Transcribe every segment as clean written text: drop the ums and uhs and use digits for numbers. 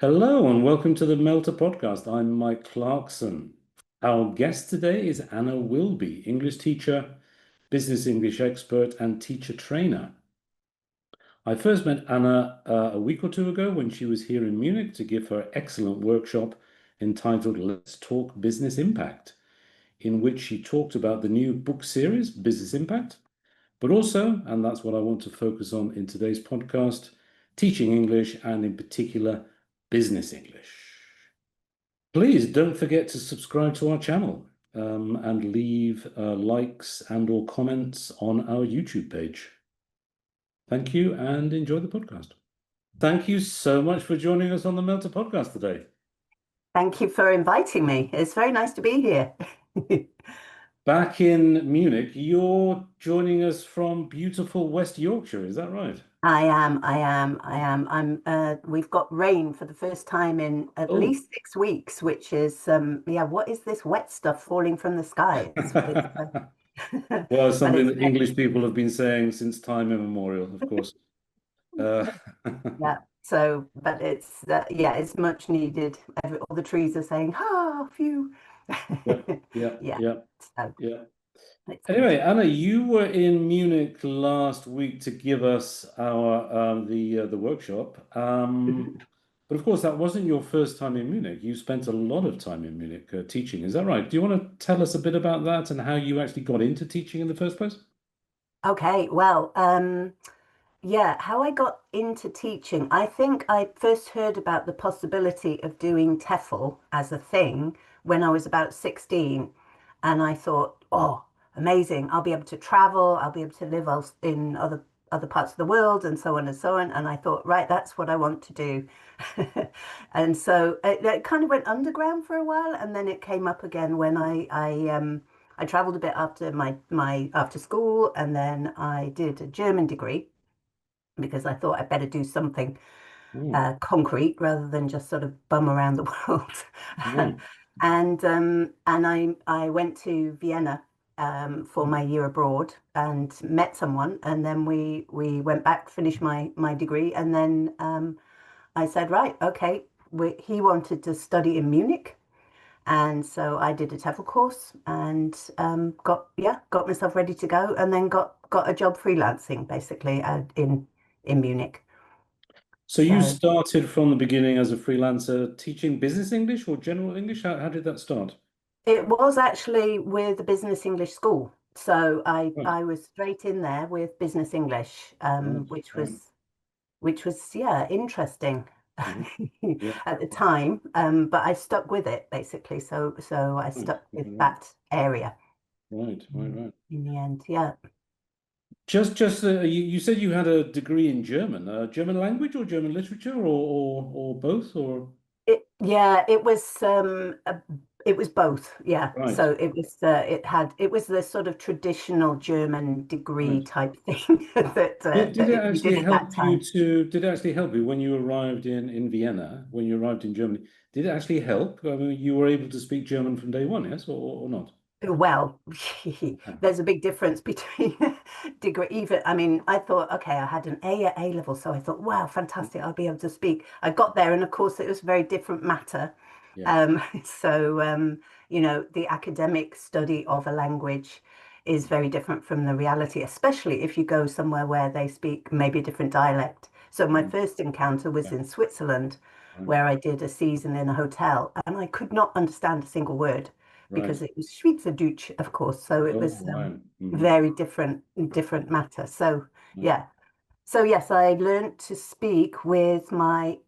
Hello and welcome to the Melter podcast. I'm Mike Clarkson. Our guest today is Anna Wilby, English teacher, business English expert, and teacher trainer. I first met Anna a week or two ago when she was here in Munich to give her excellent workshop entitled Let's Talk Business Impact, in which she talked about the new book series, Business Impact, but also, and that's what I want to focus on in today's podcast, teaching English and in particular, business English. Please don't forget to subscribe to our channel and leave likes and or comments on our YouTube page. Thank you and enjoy the podcast. Thank you so much for joining us on the Melter podcast today. Thank you for inviting me. It's very nice to be here. Back in Munich, you're joining us from beautiful West Yorkshire, is that right? We've got rain for the first time in at Oh, least 6 weeks, which is, yeah, what is this wet stuff falling from the sky? well, But something it's, that English people have been saying since time immemorial, of course. Uh, yeah, so, but yeah, it's much needed. All the trees are saying, oh, phew. yeah, yeah, Yeah, yeah, so yeah. it's good. Anyway, Anna, you were in Munich last week to give us our the workshop. But of course, that wasn't your first time in Munich. You spent a lot of time in Munich teaching. Is that right? Do you want to tell us a bit about that and how you actually got into teaching in the first place? Okay, well, yeah, how I got into teaching, I think I first heard about the possibility of doing TEFL as a thing when I was about 16. And I thought, oh, amazing. I'll be able to travel, I'll be able to live in other parts of the world and so on and so on. And I thought, right, that's what I want to do. And so it kind of went underground for a while, and then it came up again when I traveled a bit after my after school, and then I did a German degree because I thought I'd better do something Mm, concrete rather than just sort of bum around the world. right. And I went to Vienna for my year abroad and met someone, and then we went back, finished my degree, and then I said, right, okay. He wanted to study in Munich, and so I did a TEFL course and got myself ready to go, and then got a job freelancing basically in Munich. So you So started from the beginning as a freelancer teaching business English or general English? How did that start? it was actually with the Business English School. So I Right, I was straight in there with Business English, right, which right. was yeah, interesting Mhm. Yeah, at the time. But I stuck with it basically. So I right, stuck with right, that area right, right, right. in the end. Yeah. Just you said you had a degree in German, German language or German literature or both or It was both. Yeah. right, So it was the sort of traditional German degree right. type thing Did it we did actually at that help you time. to, did it actually help you when you arrived in Vienna, when you arrived in Germany? Did it actually help? I mean, you were able to speak German from day one, yes, or not? Well, there's a big difference between degree. Even, I mean, I thought, okay, I had an A at A level, so I thought, wow, fantastic, I'll be able to speak. I got there, and of course, it was a very different matter. Yeah. So, the academic study of a language is very different from the reality, especially if you go somewhere where they speak maybe a different dialect. So my Mhm. first encounter was Yeah. in Switzerland, Right. where I did a season in a hotel, and I could not understand a single word Right. because it was Schweizerdeutsch, of course. So it Oh, was right. very different matter. So Right. yeah. So yes, I learned to speak with my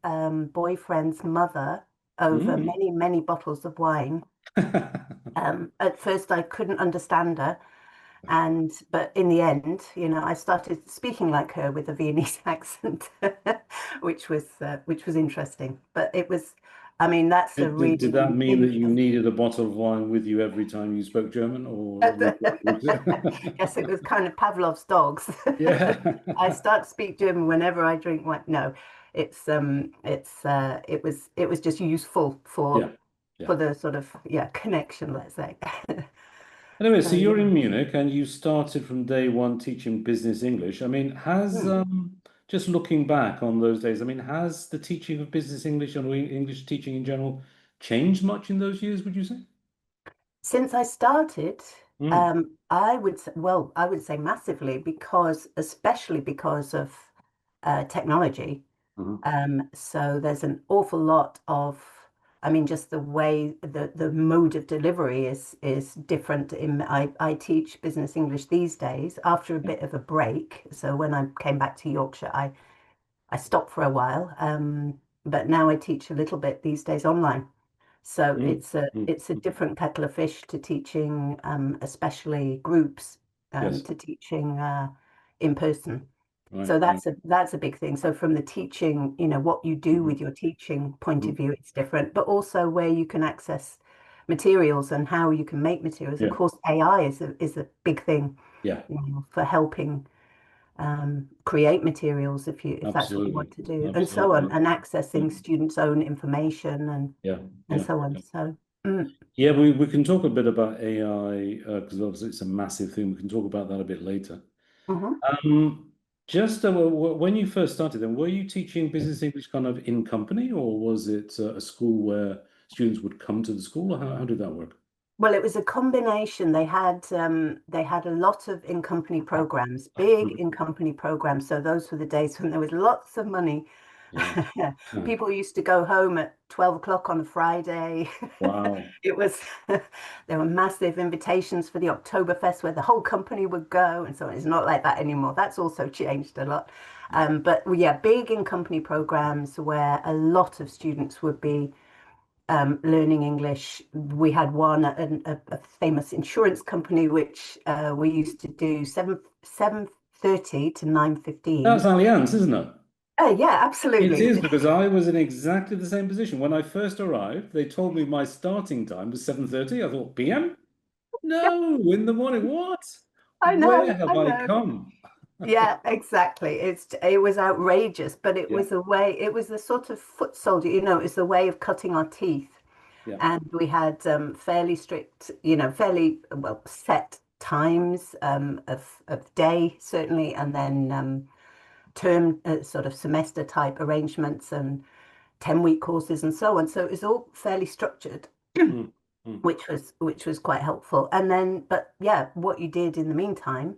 boyfriend's mother over Mm. many bottles of wine. At first, I couldn't understand her, but in the end, I started speaking like her with a Viennese accent, which was interesting. But it was, I mean, that's a Did that really mean that you interesting. needed a bottle of wine with you every time you spoke German, or Yes, it was kind of Pavlov's dogs. yeah, I start to speak German whenever I drink wine. No, it was just useful yeah, for yeah. for the sort of yeah connection, let's say. Anyway, so So you're yeah. in Munich and you started from day one teaching business English. I mean, has Hmm. just looking back on those days, I mean, has the teaching of business English or English teaching in general changed much in those years, would you say? Since I started, Mm. I would say, well, I would say massively because, especially because of technology. Mhm. So there's an awful lot of, I mean, just the way the mode of delivery is different. I teach business English these days after a bit of a break. So when I came back to Yorkshire, I stopped for a while, but now I teach a little bit these days online. So Mm. Mm. it's a Mm. different kettle of fish to teaching, especially groups, Yes. to teaching in person. Right. So Right. that's a big thing. So from the teaching, what you do Mhm. with your teaching point of Mhm. view, it's different, but also where you can access materials and how you can make materials. Of Yeah. course, AI is a big thing, Yeah. for helping create materials if that's what you Absolutely. want to do, and so on, Absolutely. and Yeah. accessing students' own information Yeah. and Yeah. so on. Yeah. So, mm, Yeah, we can talk a bit about AI because obviously it's a massive thing. We can talk about that a bit later. mhm. Um, just when you first started, then were you teaching business English kind of in company, or was it a school where students would come to the school, or how did that work? Well, it was a combination. They had a lot of in-company programs, big Mhm. in-company programs. So those were the days when there was lots of money. Yeah. Huh. People used to go home at 12 o'clock on a Friday. Wow. It was there were massive invitations for the Oktoberfest where the whole company would go, and so on. It's not like that anymore. That's also changed a lot. Yeah. But yeah, big in-company programs where a lot of students would be learning English. We had one at a famous insurance company, which we used to do 7:30 to That's 9:15. Allianz, isn't it? Oh yeah, It absolutely. is because I was in exactly the same position. When I first arrived, they told me my starting time was 7:30. I thought, PM? Yeah, No, in the morning. What? I Where know, have I I know. come? Yeah, exactly. It was outrageous, but it Yeah. was a way. It was a sort of foot soldier. It was a way of cutting our teeth. Yeah. And we had fairly strict, fairly well set times of day certainly, and then term sort of semester type arrangements and 10-week courses and so on. So it was all fairly structured, Mm, mm. which was quite helpful. And then, but yeah, what you did in the meantime,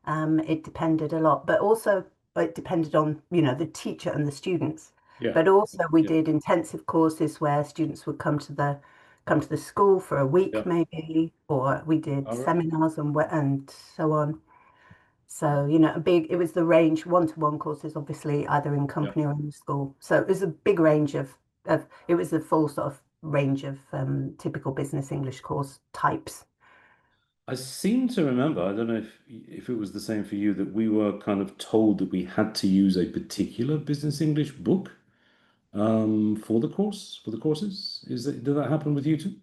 it depended a lot, but also it depended on, the teacher and the students. Yeah. But also we Yeah. did intensive courses where students would come to the school for a week Yeah. maybe, or we did All right. seminars and so on. So, it was the range, one-to-one courses, obviously, either in Yeah. company or in the school. So it was a big range it was a full sort of range of typical business English course types. I seem to remember, I don't know if it was the same for you, that we were kind of told that we had to use a particular business English book for the course, for the courses. Did that happen with you too?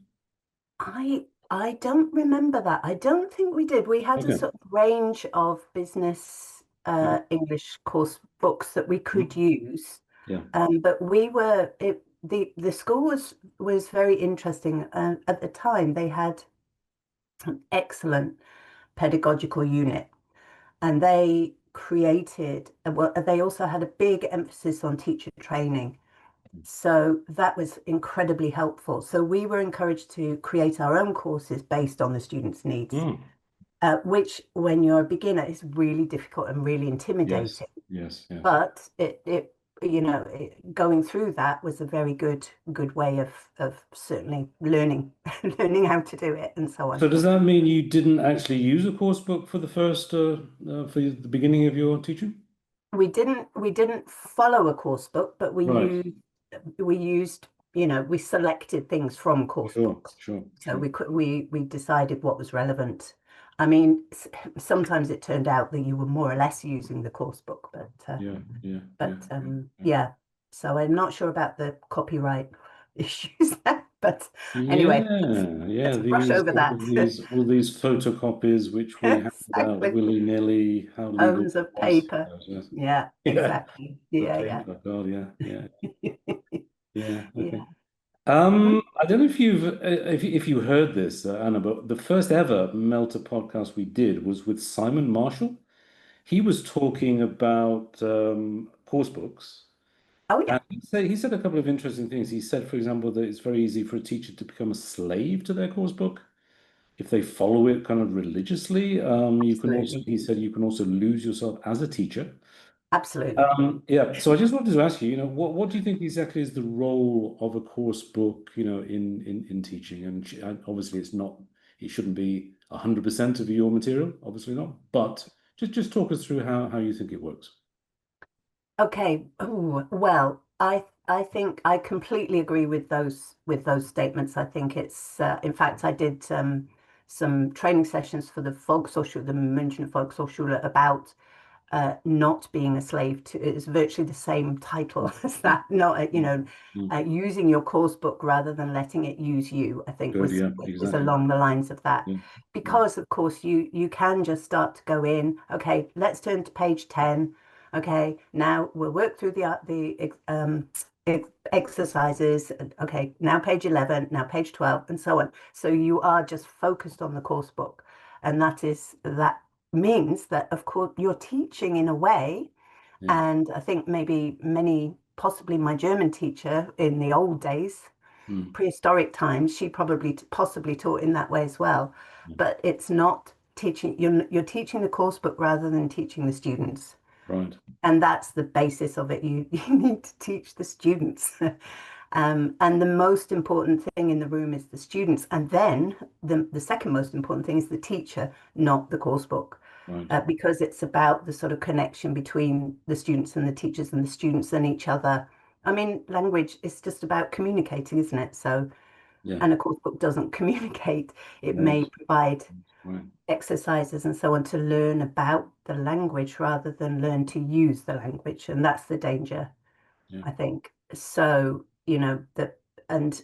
I don't remember that. I don't think we did. We had a Okay. sort of range of business Mm, English course books that we could mm. use. Yeah. But the school was very interesting. At the time, they had an excellent pedagogical unit, and they created. Well, they also had a big emphasis on teacher training. So that was incredibly helpful. So we were encouraged to create our own courses based on the students' needs, Mm. which, when you're a beginner, is really difficult and really Yes. intimidating. Yes. Yes. But going through that was a very good way of certainly learning learning how to do it and so on. So does that mean you didn't actually use a course book for the first for the beginning of your teaching? We didn't follow a course book, but we Right. used we used we selected things from course Sure. books. Sure. So Sure. we decided what was relevant. I mean, sometimes it turned out that you were more or less using the course book, but Yeah. Yeah. Yeah. but Yeah. Yeah. yeah. So I'm not sure about the copyright issues there, but anyway, let's Yeah, yeah, let's brush these over that. all these photocopies which we handed out Exactly. willy-nilly, how legal Tons it of was. paper. Yes. Yeah, Yeah, exactly. the Yeah, yeah. paper. God, yeah, yeah, yeah. Okay. Yeah. Mhm. I don't know if if you heard this, Anna, but the first ever Melter podcast we did was with Simon Marshall. he was talking about course books. Oh yeah, And he said a couple of interesting things. He said, for example, that it's very easy for a teacher to become a slave to their course book if they follow it kind of religiously. You can also, absolutely, he said, you can also lose yourself as a teacher. absolutely. Yeah, so I just wanted to ask you, what do you think exactly is the role of a course book, in teaching? And obviously, it shouldn't be 100% of your material, obviously not. But just talk us through how you think it works. Okay. Ooh, well, I think I completely agree with those statements. I think it's in fact I did some training sessions for the Volkshochschule, the München Volkshochschule about not being a slave to, it's virtually the same title as that, not, Mm, mm. using your course book rather than letting it use you, I think Good, was yeah, was exactly. along the lines of that. Yeah, yeah, Because of course you can just start to go in, okay, let's turn to page 10. Okay, now we'll work through exercises. Okay, now page 11, now page 12, and so on. So you are just focused on the course book. And that means that, of course, you're teaching in a way. yeah, And I think maybe possibly my German teacher in the old days, mm, prehistoric times, she probably possibly taught in that way as well. yeah. But it's not teaching, you're teaching the course book rather than teaching the students. Right. And that's the basis of it. You need to teach the students. And the most important thing in the room is the students. And then the second most important thing is the teacher, not the course book, Right. because it's about the sort of connection between the students and the teachers and the students and each other. I mean, language is just about communicating, isn't it? So, Yeah. and a course book doesn't communicate. It may Right. provide Right. exercises and so on to learn about the language rather than learn to use the language. And that's the danger, Yeah. I think. So, and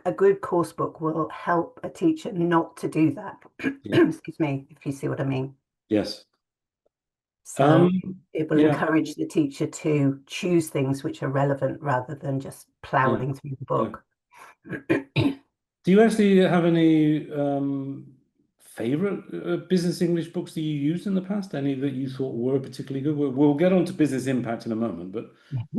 a good course book will help a teacher not to do that. Yeah. Excuse me, if you see what I mean. Yes. So Um, it will yeah. encourage the teacher to choose things which are relevant rather than just Yeah. plowing through the Yeah. book. Do you actually have any favorite business English books that you used in the past? Any that you thought were particularly good? We'll get on to business impact in a moment, but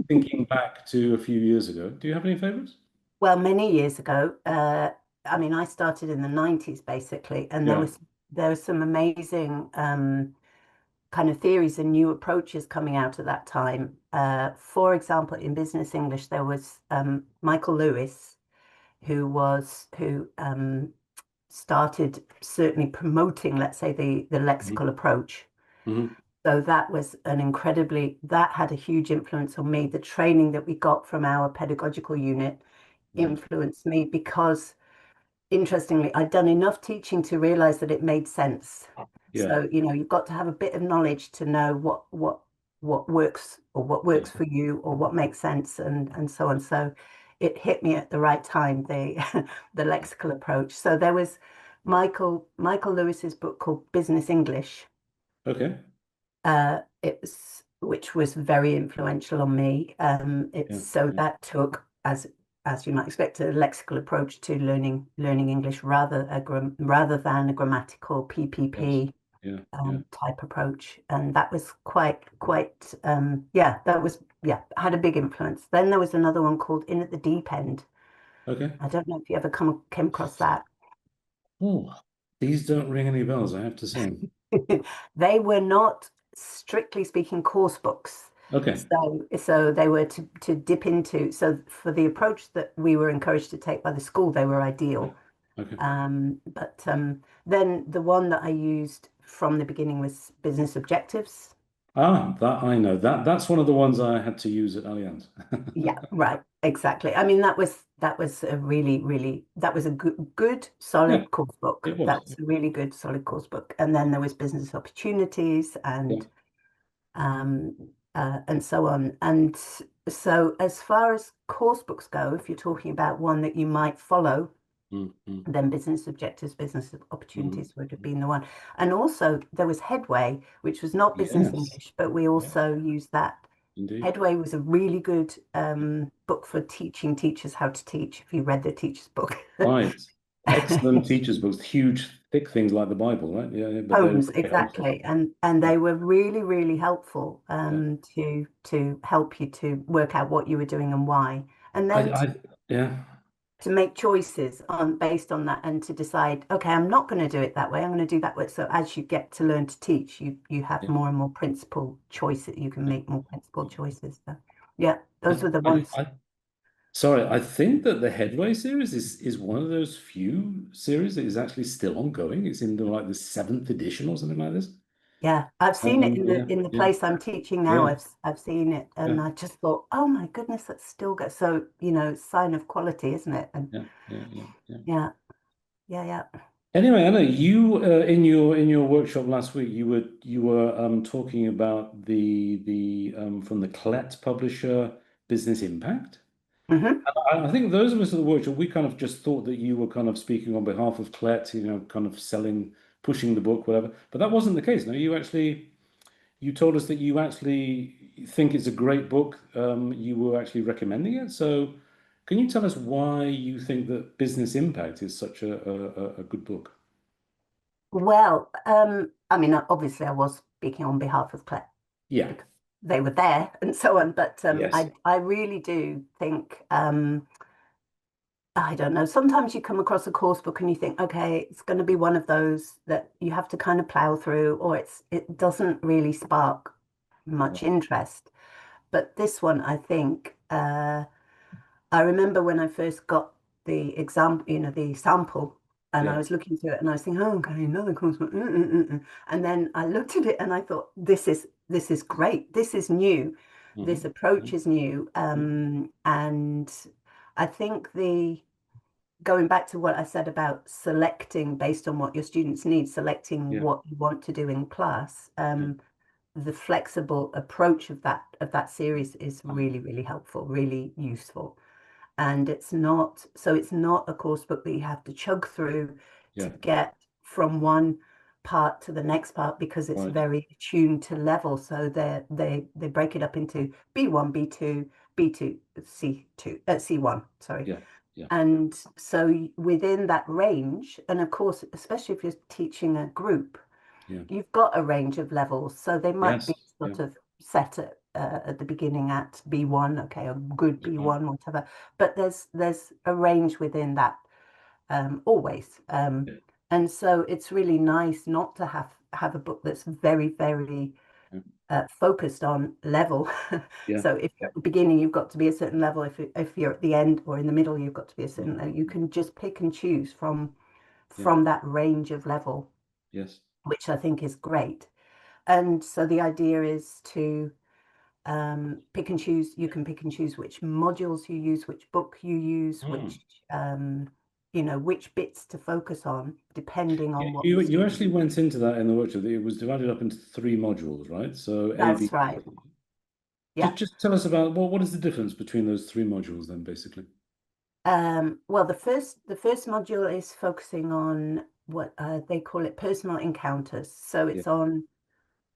thinking back to a few years ago, do you have any favorites? Well, many years ago, I mean, I started in the 90s basically, and Yeah. there was some amazing kind of theories and new approaches coming out at that time. For example, in business English, there was Michael Lewis, who started certainly promoting, let's say, the Mhm. lexical approach. Mhm. So that had a huge influence on me. The training that we got from our pedagogical unit Right. influenced me because, interestingly, I'd done enough teaching to realize that it made sense. Yeah. So, you've got to have a bit of knowledge to know what works or what Yeah. works for you or what makes sense and so on. So it hit me at the right time, the the lexical approach. So there was Michael Lewis's book called Business English, Okay. which was very influential on me. It's Yeah. so Yeah. that took, as you might expect, a lexical approach to learning English rather than a grammatical Yes. PPP Yeah. Yeah. type approach, and that was quite yeah, had a big influence. Then there was another one called In at the Deep End. Okay. I don't know if you ever came across that. Oh, these don't ring any bells, I have to say. They were not, strictly speaking, course books. Okay. So they were to dip into. So for the approach that we were encouraged to take by the school, they were Yeah. ideal. Okay. But then the one that I used from the beginning was business objectives. Ah, that I know. That's one of the ones I had to use at Allianz. Yeah, right, exactly. I mean, that was a really that was a good Yeah, solid course book. it was. That's a really good solid course book. And then there was business opportunities Yeah. um and so on. And so as far as course books go, if you're talking about one that you might follow, Mm, mm, then business objectives, business mm. opportunities would have been the one. And also there was Headway, which was not business Yes. English, but we Yeah, also used that. indeed. Headway was a really good book for teaching teachers how to teach, if you read the teacher's book. Right. Excellent teachers books. Huge thick things like the Bible, right? Yeah, yeah, but they're Poems, very helpful. exactly. And Yeah, they were really, really helpful yeah. to help you to work out what you were doing and why. And then Yeah, to make choices on based on that and to decide, okay, I'm not going to do it that way. I'm going to do that way. So as you get to learn to teach, you have yeah, more and more principled choices. You can yeah. make more principled choices. So yeah, I, those were the I, ones. I, sorry, I think that the Headway series is one of those few series that is actually still ongoing. It's in like the seventh edition or something like this. Yeah, I've seen it in Yeah, the yeah, place I'm teaching now. yeah, I've seen it, yeah, and I just thought, oh my goodness, that's still good. So sign of quality, isn't it? And yeah, yeah, yeah, yeah. yeah, yeah, yeah. Anyway, Anna, you in your workshop last week, you were talking about the from the Clet publisher Business Impact. Hmm. I think those of us at the workshop, we kind of just thought that you were kind of speaking on behalf of Clet, kind of selling, pushing the book, whatever. But that wasn't the case. No, you told us that you actually think it's a great book. You were actually recommending it. So, can you tell us why you think that Business Impact is such a good book? Well, I mean, obviously, I was speaking on behalf of Claire Yeah. because they were there and so on. But Yes. I really do think I don't know. Sometimes you come across a course book and you think, okay, it's going to be one of those that you have to kind of plow through, or it doesn't really spark much Right. interest. But this one, I think, I remember when I first got the exam, the sample, and I Yeah. was looking through it and I was thinking, oh, okay, another course book. And then I looked at it and I thought, this is great. This is new. This approach is new. And I think the going back to what I said about selecting based on what your students need, selecting Yeah. what you want to do in class, Yeah. the flexible approach of that series is Uh-huh. really, really helpful, really useful. And it's not a course book that you have to chug through to Yeah. get from one part to the next part because it's Right. very tuned to level. So they break it up into B1, B2, B2, C2, C1, sorry. Yeah. Yeah. And so within that range, and of course, especially if you're teaching a group, Yeah. you've got a range of levels. So they might be Yes. Yeah. sort of set at the beginning at B1, okay, a good Yeah. Right. B1, whatever. But there's a range within that always. Yeah. And so it's really nice not to have a book that's very, very Yeah. focused on level. Yeah. So if you're at the beginning, you've got to be a certain level. If you're at the end or in the middle, you've got to be a certain level. You can just pick and choose Yeah. from that range of level, Yes. which I think is great. And so the idea is to pick and choose. You can pick and choose which modules you use, which book you use, Hmm. which bits to focus on, depending Yeah, on what the you student. actually went into that in the workshop. It was divided up into three modules, right? So A, B, That's right. C. Yeah. Just tell us about what is the difference between those three modules then, basically? Well, the first module is focusing on what they call it personal encounters. So Yeah. it's on,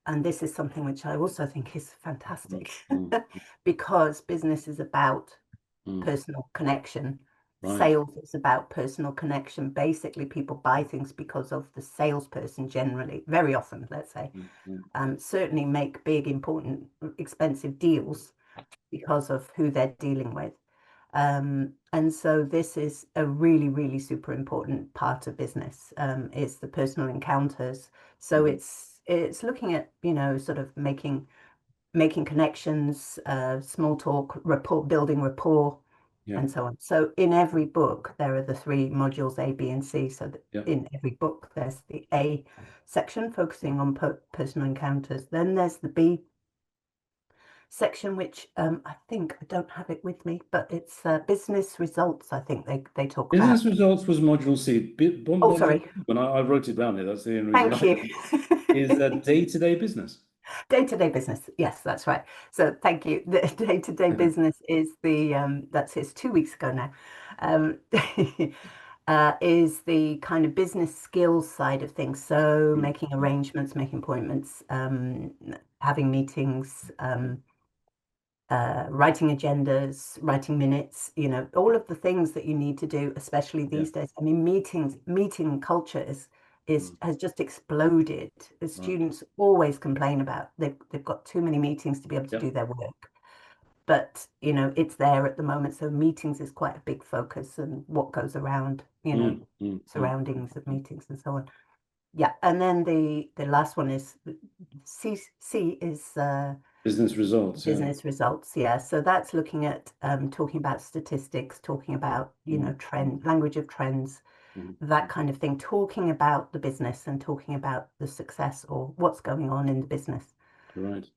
and this is something which I also think is Mm, fantastic mm, because business is about mm. personal connection. Right. Sales is about personal connection. Basically, people buy things because of the salesperson generally, very often, let's say. Mm, mm. Certainly make big, important, expensive deals because of who they're dealing with. And so this is a really, really super important part of business, is the personal encounters. So Mhm. it's looking at, sort of making connections, small talk, building rapport, Yeah. and so on. So in every book, there are the three modules A, B, and C. So that Yeah. in every book, there's the A section focusing on personal encounters. Then there's the B section, which I think I don't have it with me, but it's business results. I think they talk Business about. results was module C. Oh, Module sorry. B, when I wrote it down here, that's the only reason Thank I you. did, is day-to-day business. Day-to-day business. Yes, that's right. So thank you. The day-to-day business is that's his 2 weeks ago now. Um, is the kind of business skills side of things. So Mm, making mm. arrangements, making appointments, having meetings, writing agendas, writing minutes, all of the things that you need to do, especially Yeah. these days. I mean, meeting culture is has just exploded. The Right. students always complain about they've got too many meetings to be able to Yeah. do their work. But it's there at the moment. So meetings is quite a big focus, and what goes around, surroundings of meetings and so on. Yeah. And then the last one is C is Business results. Yeah. business results. Yeah. So that's looking at talking about statistics, talking about, language of trends, Mhm. that kind of thing, talking about the business and talking about the success or what's going on in the business. Right.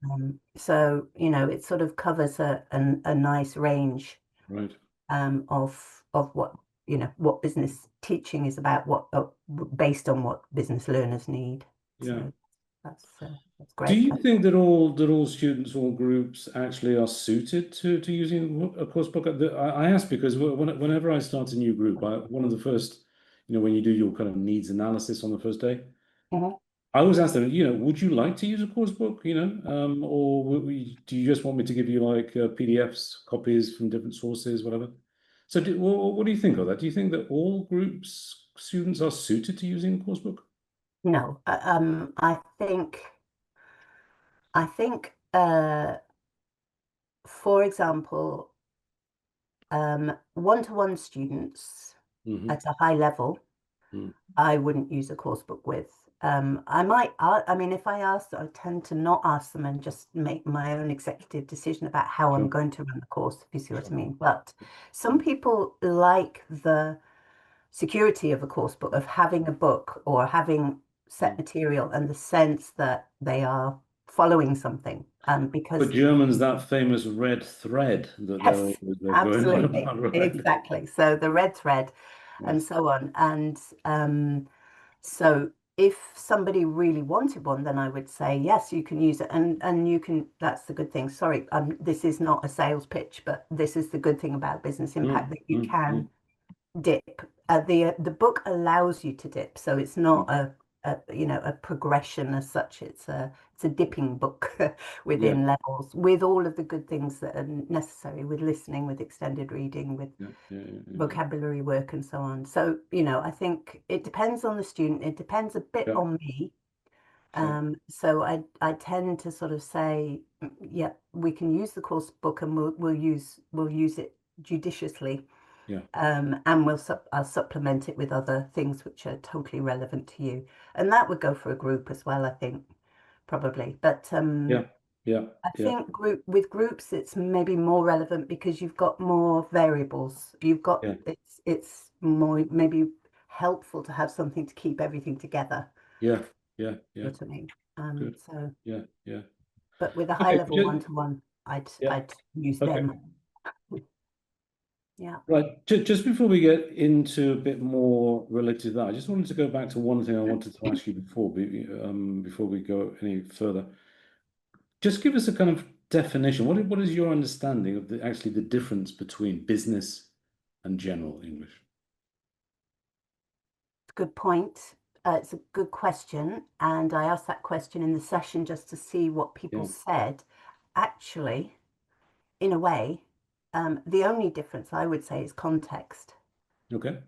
So, it sort of covers a nice range Right. of what business teaching is about, based on what business learners need. Yeah. So that's Do great. you think that all students, all groups actually are suited to using a course book? I ask because whenever I start a new group, one of the first, when you do your kind of needs analysis on the first day, Mhm. I always ask them, would you like to use a course book, or do you just want me to give you like PDFs, copies from different sources, whatever? So what do you think of that? Do you think that all groups, students are suited to using a course book? No, I think, for example, one-to-one students Hmm. at a high level, Mm. I wouldn't use a course book with. I might, I mean, if I ask, I tend to not ask them and just make my own executive decision about how I'm Sure, going to run the course, if you see what I sure. mean. But some people like the security of a course book, of having a book or having set Mm. material and the sense that they are following something. For Because Germans, that famous red thread that yes, they're going on absolutely, about, right? exactly. So the red thread and Yes. so on. And so if somebody really wanted one, then I would say, yes, you can use it. And you can, that's the good thing. Sorry, this is not a sales pitch, but this is the good thing about Business Impact, Mm, that you mm, can mm, dip. The book allows you to dip, so it's not mm. a progression as such. It's a dipping book Yeah, within levels, with all of the good things that are necessary, with listening, with extended reading, with yeah, yeah, yeah, yeah. vocabulary work and so on. So, I think it depends on the student. It depends a bit Yeah, on me. sure. So I tend to sort of say, yeah, we can use the course book, and we'll use it judiciously. Yeah, And I'll supplement it with other things which are totally relevant to you. And that would go for a group as well, I think, probably. But yeah, yeah, I yeah, think with groups it's maybe more relevant because you've got more variables. yeah, It's more maybe helpful to have something to keep everything together. yeah, yeah, You yeah. know what I mean? Good. So, Yeah, yeah. but with a high Okay, level one-to-one, I'd yeah, I'd use okay. them. Yeah. Right. Just before we get into a bit more related to that, I just wanted to go back to one thing I wanted to ask you before we go any further. Just give us a kind of definition. What is your understanding of actually the difference between business and general English? Good point. It's a good question, and I asked that question in the session just to see what people Yeah. said. Actually, in a way, the only difference I would say is context. Okay.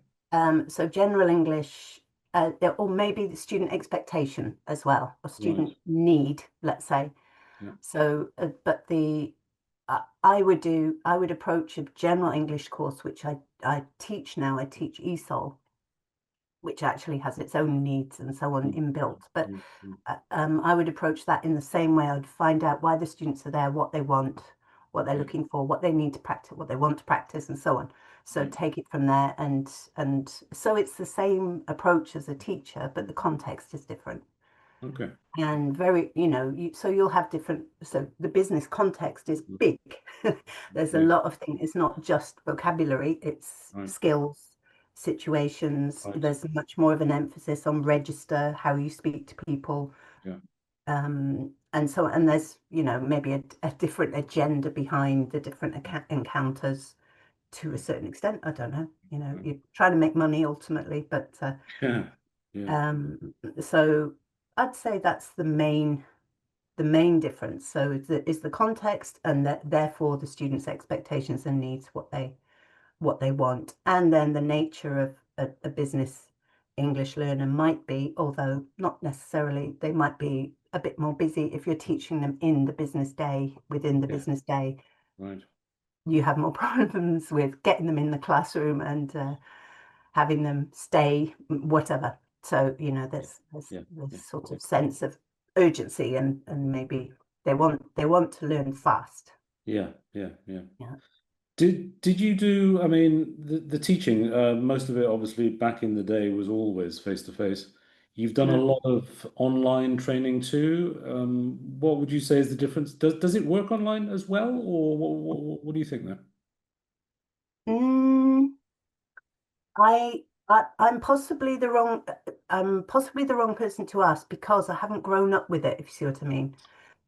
So general English, or maybe the student expectation as well, or Right. student need, let's say. Yeah. So, but I would approach a general English course, which I teach now. I teach ESOL, which actually has its own needs and so on Mm, inbuilt. But mm, mm, I would approach that in the same way. I'd find out why the students are there, what they want, what they're yeah. looking for, what they need to practice, what they want to practice, and so on. So Yeah. take it from there, and so it's the same approach as a teacher, but the context is different. Okay. And very, so you'll have different, so the business context is Mm, big. There's a yeah. lot of things. It's not just vocabulary, it's Right. skills, situations. Right. There's much more of an emphasis on register, how you speak to people. Yeah. And there's, maybe a different agenda behind the different encounters to a certain extent. I don't know, Yeah. you're trying to make money ultimately, but Yeah. Yeah. so I'd say that's the main difference. So is the context, and that therefore the students' expectations and needs, what they want, and then the nature of a business English learner might be, although not necessarily, they might be a bit more busy if you're teaching them in the business day, within the Yeah. business day. Right. You have more problems with getting them in the classroom and having them stay, whatever. So, you know, Yeah. there's Yeah. this Yeah. sort Yeah. of sense of urgency and maybe they want to learn fast. Yeah. Yeah. Yeah. Yeah. Did you do, I mean, the teaching, most of it obviously back in the day was always face to face. You've done a Mm. lot of online training too. What would you say is the difference? Does it work online as well, or what do you think there? Mm, I'm possibly the wrong person to ask because I haven't grown up with it, if you see what I mean.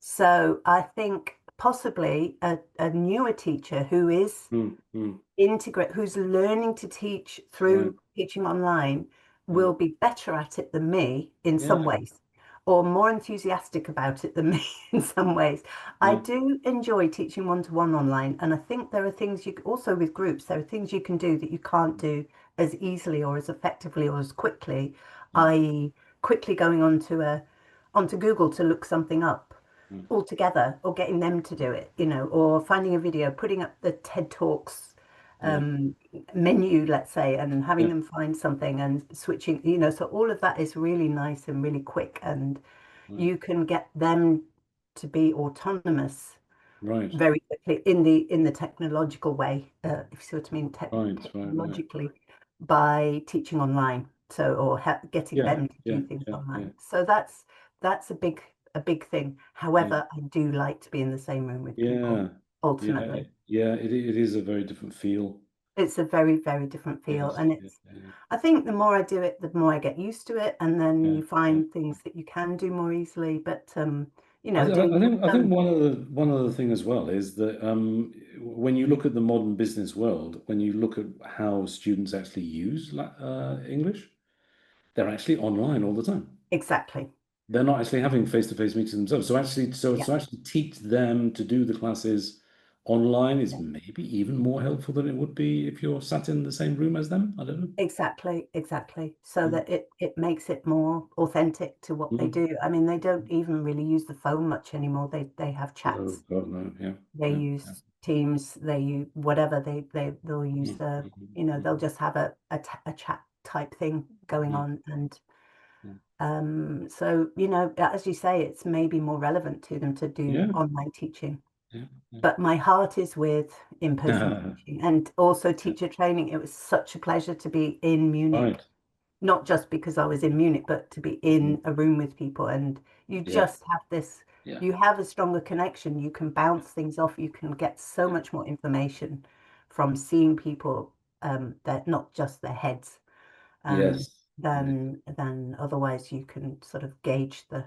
So I think possibly a newer teacher who is Mm, mm, integrate who's learning to teach right, through teaching online right. will be better at it than me in some Yeah, ways, or more enthusiastic about it than me in some ways. I yeah, do enjoy teaching one-to-one online, and I think there are things also with groups, there are things you can do that you can't do as easily or as effectively or as quickly, yeah, i.e. quickly going onto Google to look something up mm, altogether, or getting them to do it, or finding a video, putting up the TED Talks yeah, um, menu, let's say, and having yeah, them find something and switching, so all of that is really nice and really quick, and right, you can get them to be autonomous right, very quickly in the technological way, if you see what I mean, right, right, right. technologically, by teaching online. So, or getting Yeah, them to yeah, do things yeah, yeah, online. So that's a big thing. yeah, However, I do like to be in the same room with people, yeah, yeah, ultimately. yeah. It is a very different feel. It's a very, very different feel. Yes, And yeah, yeah, I think the more I do it, the more I get used to it. And then yeah, you yeah. find things that you can do more easily. But, I doing think one of the thing as well is that when you look at the modern business world, when you look at how students actually use English, they're actually online all the time. exactly. They're not actually having face-to-face meetings themselves. Yeah. So actually teach them to do the classes online is Yeah. maybe even more helpful than it would be if you're sat in the same room as them. I don't know. Exactly, exactly. So Mm. that it makes it more authentic to what they Mm. do. I mean, they don't even really use the phone much anymore. They have Oh chats. God, no. Yeah, They yeah, yeah. use Teams. They use whatever. They'll use Mm. Mm. they'll Mm. just have a chat type thing going Mm. on. And Mm. so, as you say, it's maybe more relevant to them to do Yeah, online teaching. yeah, yeah. But my heart is with in-person teaching and also Yeah. teacher training. It was such a pleasure to be in Munich, Right. not just because I was in Munich, but to be Mm. in a room with people. And you Yeah, just have this, yeah, you have a stronger connection. You can yeah, bounce things off. You can get so yeah. much more information from seeing people, that not just their heads, um, Yes. Yeah, than otherwise you can sort of gauge the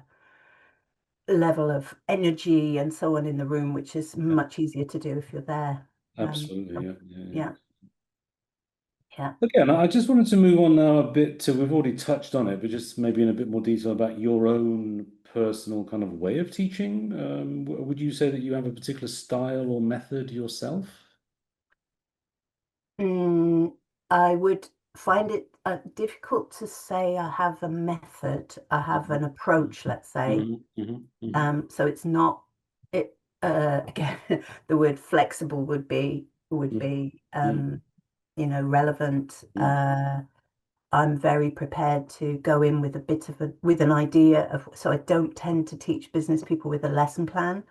level of energy and so on in the room, which is yeah. much easier to do if you're there. Absolutely. So, Yeah, yeah, yeah. yeah, yeah. Okay, and I just wanted to move on now a bit to, we've already touched on it, but just maybe in a bit more detail about your own personal kind of way of teaching. Would you say that you have a particular style or method yourself? Mm, I would find it difficult to say I have a method. I have Hmm. an approach, let's say. Hmm. Hmm. Hmm. So it's not it again, the word flexible would be Hmm. relevant. Hmm. I'm very prepared to go in with a bit of with an idea of, so I don't tend to teach business people with a lesson plan.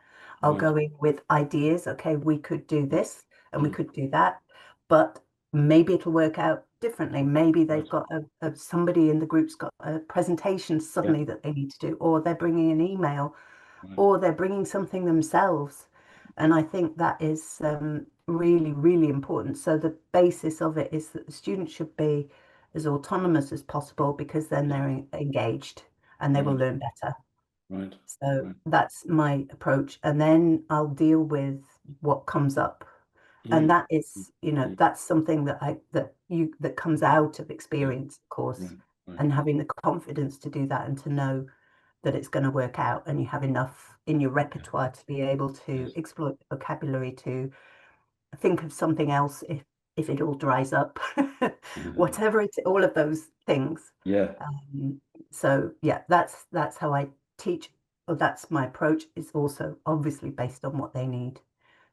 I'll Right. go in with ideas. Okay, we could do Hmm. this and we Hmm. could do that, but maybe it'll work out differently. Maybe they've Right. got somebody in the group's got a presentation Yeah. suddenly that they need to do, or they're bringing an email, Right. or they're bringing something themselves. And I think that is really, really important. So the basis of it is that the students should be as autonomous as possible because then Yeah. they're engaged and they will Right. learn better. Right. So Right. that's my approach. And then I'll deal with what comes up. And Hmm. that Hmm. is, Hmm. that's something that comes out of Yeah. experience, of course, Right. Right. and having the confidence to do that and to know that it's going to work out and you have enough in your Yeah. repertoire to be able to Yes. exploit the vocabulary to think of something else if it all dries up, whatever it, all of those things. Yeah. Um, so yeah, that's how I teach. Or that's my approach. Is also obviously based on what they need.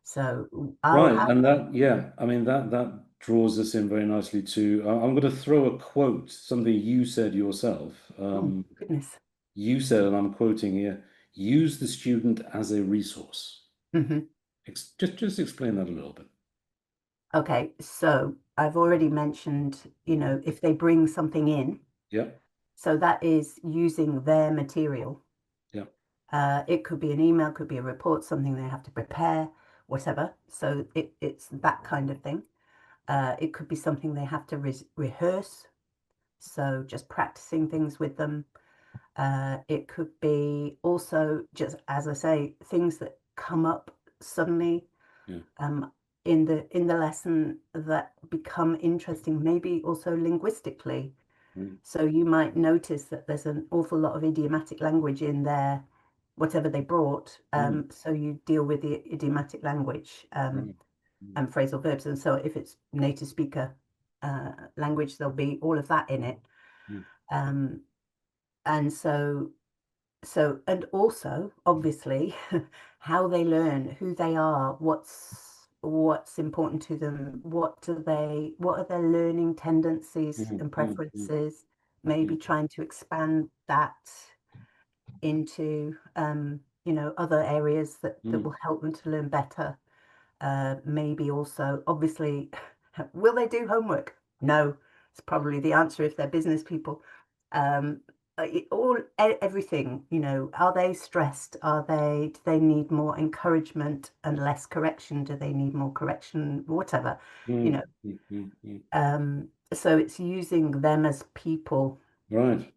So I'll Right. have. And that, yeah, I mean, that draws us in very nicely to, I'm going to throw a quote, something you said yourself. Oh goodness. You said, and I'm quoting here, use the student as a resource. Hmm. Just explain that a little bit. Okay, so I've already mentioned, if they bring something in, Yeah. so that is using their material. Yeah. It could be an email, could be a report, something they have to prepare, whatever. So it's that kind of thing. It could be something they have to rehearse. So just practicing things with them. It could be also just, as I say, things that come up suddenly Yeah. um, in the lesson that become interesting, maybe also linguistically. Mm, So you might notice that there's an awful lot of idiomatic language in there, whatever they brought. mm, So you deal with the idiomatic language right. Mm, and phrasal verbs. And so if it's native speaker language, there'll be all of that in it. mm, Um, and and also obviously how they learn, who they are, what's important to them, what are their learning tendencies mm, and mm, mm, preferences, maybe mm, trying to expand that into other areas that mm, will help them to learn better. Maybe also, obviously, will they do homework? No, it's probably the answer if they're business people. Um, everything, are they stressed? Do they need more encouragement and less correction? Do they need more correction? Whatever, you mm, know. mm, mm, mm. So it's using them as people Right.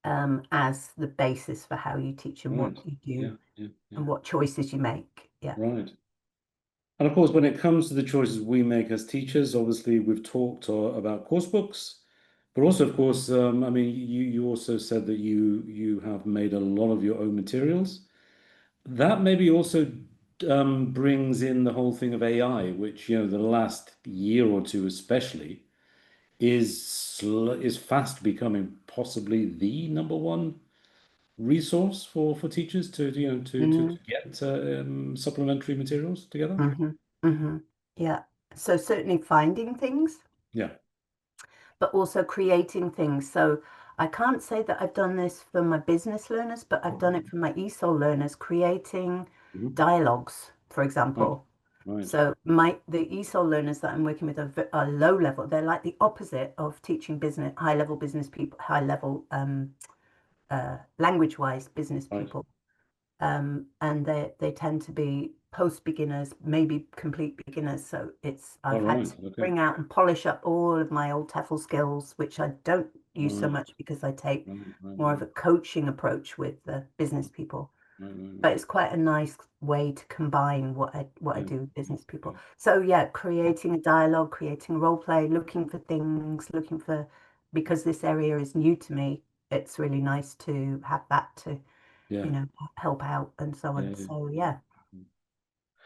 as the basis for how you teach and what Right. you do Yeah. Yeah. Yeah. and what choices you make. Yeah. Right. And of course, when it comes to the choices we make as teachers, obviously we've talked about course books, but also, of course, I mean, you also said that you have made a lot of your own materials. That maybe also brings in the whole thing of AI, which, the last year or two especially is fast becoming possibly the number one resource for teachers to to Mm-hmm. get supplementary materials together. Mm-hmm. Mm-hmm. Yeah. So certainly finding things, Yeah. but also creating things. So I can't say that I've done this for my business learners, but I've done it for my ESOL learners, creating Mhm. dialogues, for Right. example. Right. So the ESOL learners that I'm working with are low level. They're like the opposite of teaching business, high level business people, high level language wise business Right. people. And they tend to be post beginners, maybe complete beginners. So All I've had right. to Okay. bring out and polish up all of my old TEFL skills, which I don't use so Right. much because I take Right. Right. more of Right. a coaching approach with the business people. Right. Right. But Right. it's quite a nice way to combine what I Yeah. do with Yeah. business people. Yeah. So yeah, creating a dialogue, creating role play, looking for things, because this area is new to me, it's really nice to have that to Yeah. help out and so Yeah. on. Yeah. So Yeah. yeah.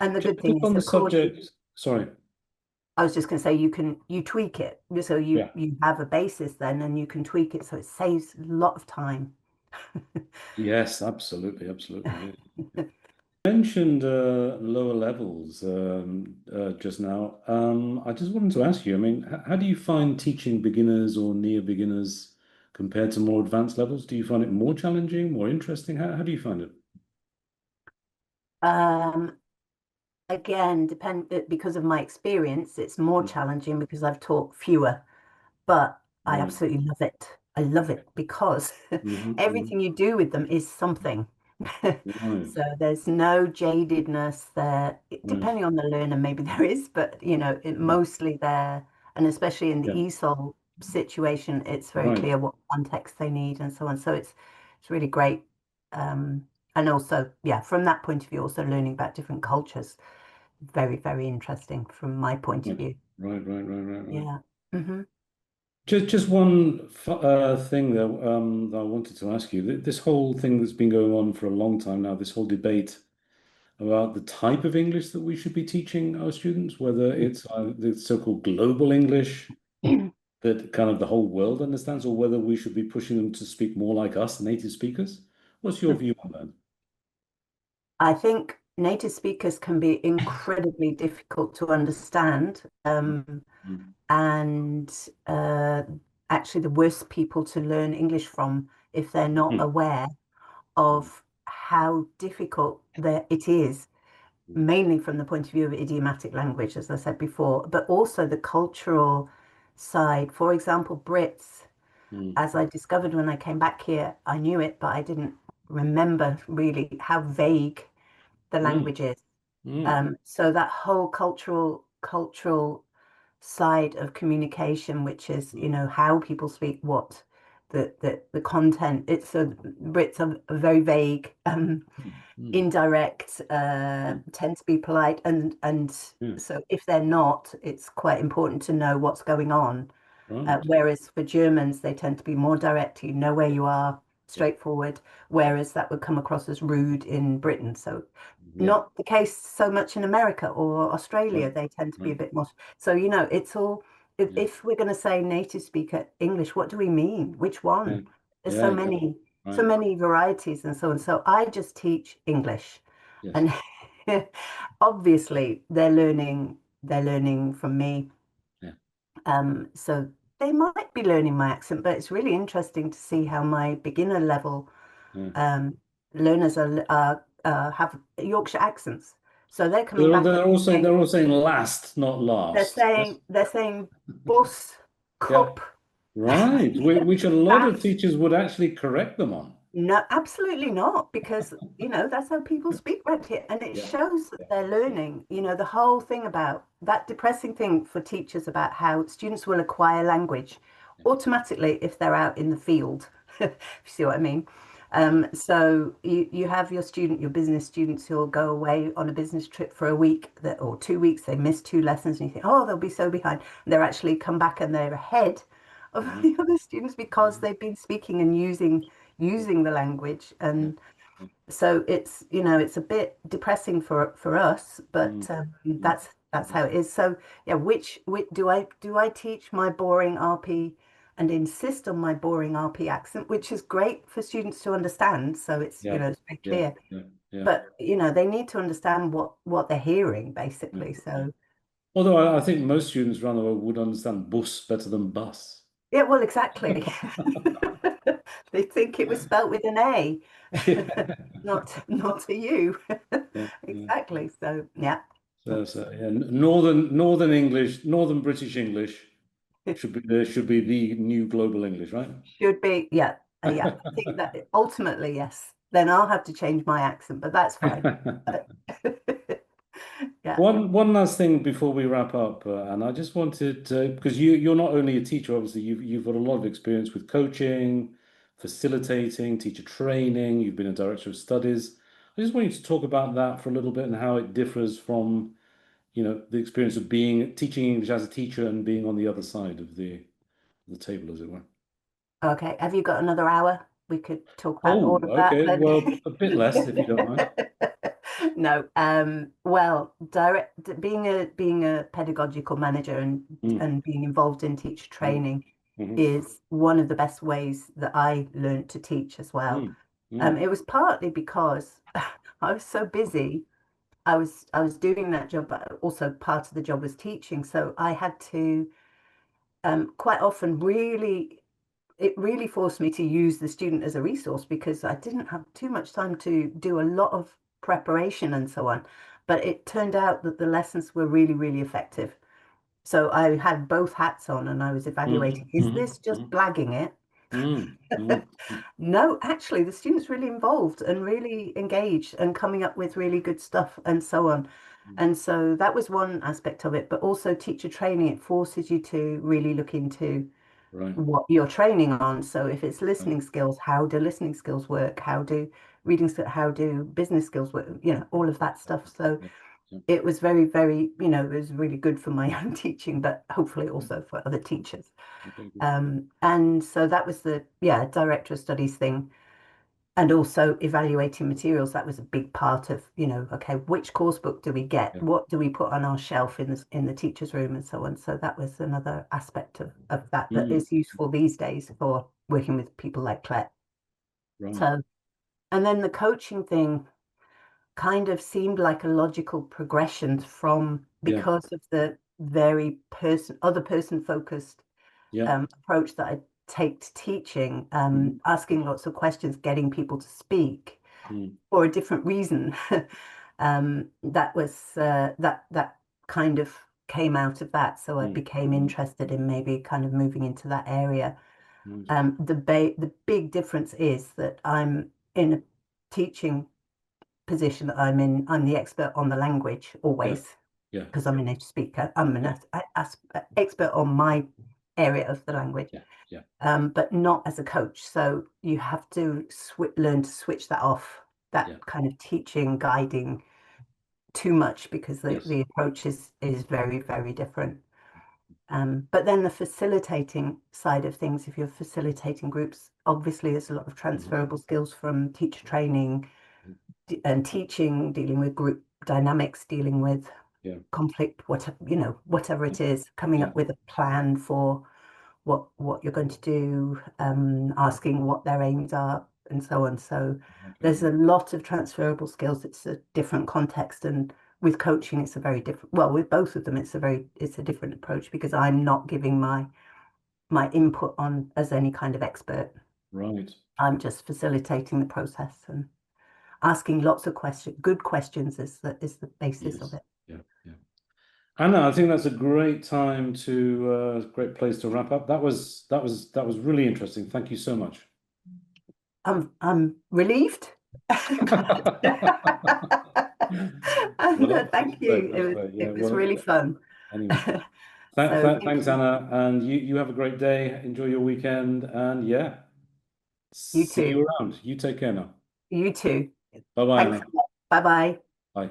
And the good Just thing is, on the of course, subject. Sorry. I was just going to say you tweak it. So Yeah. you have a basis then and you can tweak it so it saves a lot of time. Yes. Absolutely. Absolutely. Yeah. Mentioned lower levels just now. I just wanted to ask you, I mean, how do you find teaching beginners or near beginners compared to more advanced levels? Do you find it more challenging, more interesting? How do you find it? Um, Again, because of my experience, it's more Mm, challenging because I've taught fewer, but I right. absolutely love it. I love it because Hmm. everything you do with them is something. Right. So there's no jadedness there. Right. Depending on the learner, maybe there is, but Mm, mostly there, and especially in the yeah. ESOL situation, it's very Right. clear what context they need and so on. So it's really great. Um, and also, yeah, from that point of view, also learning about different cultures, very, very interesting from my point of Right. view. Right. Right. Right. Right. Right. Yeah. Hmm. Just one thing that I wanted to ask you. This whole thing that's been going on for a long time now, this whole debate about the type of English that we should be teaching our students, whether it's the so-called global English that kind of the whole world understands, or whether we should be pushing them to speak more like us, native speakers? What's your view on that? I think native speakers can be incredibly difficult to understand, Mm, and actually the worst people to learn English from if they're not mm, aware mm, of how difficult it is, mm, mainly from the point of view of idiomatic language, as I said before, but also the cultural side. For example, Brits, mm, as I discovered when I came back here, I knew it, but I didn't remember really how vague the mm, language is. mm, So that whole cultural side of communication, which is, mm, how people speak, what the content. It's so Brits are very vague, mm, indirect, mm, tend to be polite, and yeah, so if they're not, it's quite important to know what's going on. right. Whereas for Germans, they tend to be more direct. You know where you are, Yeah, straightforward. Whereas that would come across as rude in Britain. So yeah, not the case so much in America or right, Australia. They tend to be right. a bit more. So, it's all, Yeah, if we're going to say native speaker English, what do we mean? Which yeah, one? There's yeah, so exactly. many, so Right. many varieties and so on. So I just teach English. Yes. And obviously they're learning from me. Yeah, So they might be learning my accent, but it's really interesting to see how my beginner level yeah. um, learners have Yorkshire accents. So they're coming They're all, back they're and all saying saying they're all saying last, not they're last. Yes. saying they're saying bus, Yeah. cup, Right. Which a lot of that. teachers would actually correct them on. No, absolutely not, because that's how people speak around here, and it Yeah. shows that Yeah. they're Yeah. learning. The whole thing about that depressing thing for teachers about how students will acquire language automatically if they're out in the field, if you see what I mean. Yeah. So you have your business students who'll go away on a business trip for a week or 2 weeks, they miss two lessons, and you think, oh, they'll be so behind. They're actually come back and they're ahead of Mhm. the other students because they've been speaking and Yeah. using the language. Yeah. And Yeah. so it's a bit depressing for us, but Mm, mm, that's how it is. So yeah, which do I teach my boring RP and insist on my boring RP accent, which is great for students to understand, so it's yeah. it's very Yeah. clear, Yeah. Yeah. but they need to understand what they're hearing Yeah. basically. Yeah. So Although I think most students around the world would understand bus better than bus. yeah, well, exactly. They think it was spelt with an A, Yeah. not a U. Yeah. Yeah. Exactly. So yeah, So yeah, Northern English, Northern British English should be the new global English, right? should be, yeah, yeah. I think that ultimately, yes. Then I'll have to change my accent, but that's fine. Yeah. One last thing before we wrap up, and I just wanted to, because you're not only a teacher, obviously you've got a lot of experience with coaching, facilitating, teacher training. You've been a director of studies. I just want you to talk about that for a little bit and how it differs from, the experience of being teaching English as a teacher and being on the other side of the table, as it were. Okay. Have you got another hour? We could talk about all Oh, of that okay. then. Well, a bit less if you don't mind. No. Well, being a pedagogical manager and Mm, and being involved in teacher mm, training mhm, is one of the best ways that I learned to teach as well. mm, mm, It was partly because I was so busy. I was doing that job, but also part of the job was teaching. So I had to quite often it really forced me to use the student as a resource because I didn't have too much time to do a lot of preparation and so on. But it turned out that the lessons were really, really effective. So I had both hats on and I was mm, evaluating, is mhm, this just mhm, blagging it? mm, mm, No, actually, the students really involved and really engaged and coming up with really good stuff and so on. mm. And so that was one aspect of it, but also teacher training, it forces you to really look into Right, what you're training on. So if it's right. listening skills, how do listening skills work? How do reading skills, how do business skills work? All of that stuff. So Yeah, yeah, it was very, very, it was really good for my own teaching, but hopefully yeah. also for other teachers. Okay, good. And so that was the, yeah, director of studies thing. and also evaluating materials. That was a big part of, okay, which course book do we get? Yeah. What do we put on our shelf in the teacher's room and so on? So that was another aspect of that is useful these days for working with people like Claire. Right. So, and then the coaching thing kind of seemed like a logical progression from, because of the very other person focused approach that I take to teaching, asking lots of questions, getting people to speak for a different reason. That was that kind of came out of that. So I became interested in maybe kind of moving into that area. The big difference is that I'm in a teaching position that I'm in. I'm the expert on the language always, because I'm a native speaker. I'm an expert on my area of the language, but not as a coach. So you have to learn to switch that off, that kind of teaching, guiding too much, because the approach is very, very different. But then the facilitating side of things, if you're facilitating groups, obviously there's a lot of transferable skills from teacher training and teaching, dealing with group dynamics, dealing with conflict, whatever it is, coming up with a plan for what you're going to do, asking what their aims are, and so on. So there's a lot of transferable skills. It's a different context, and with coaching, it's a very different. Well, with both of them, it's a different approach, because I'm not giving my input on as any kind of expert. Right. I'm just facilitating the process and asking lots of questions. Good questions is the basis of it. Yeah. Anna, I think that's a great time great place to wrap up. That was really interesting. Thank you so much. I'm relieved. Well, Thank you. It was really fun. Anyway, So thanks, Anna, and you have a great day. Enjoy your weekend, and you see too. you around. You take care now. You too. Bye bye, Thanks. Anna. Bye bye. Bye.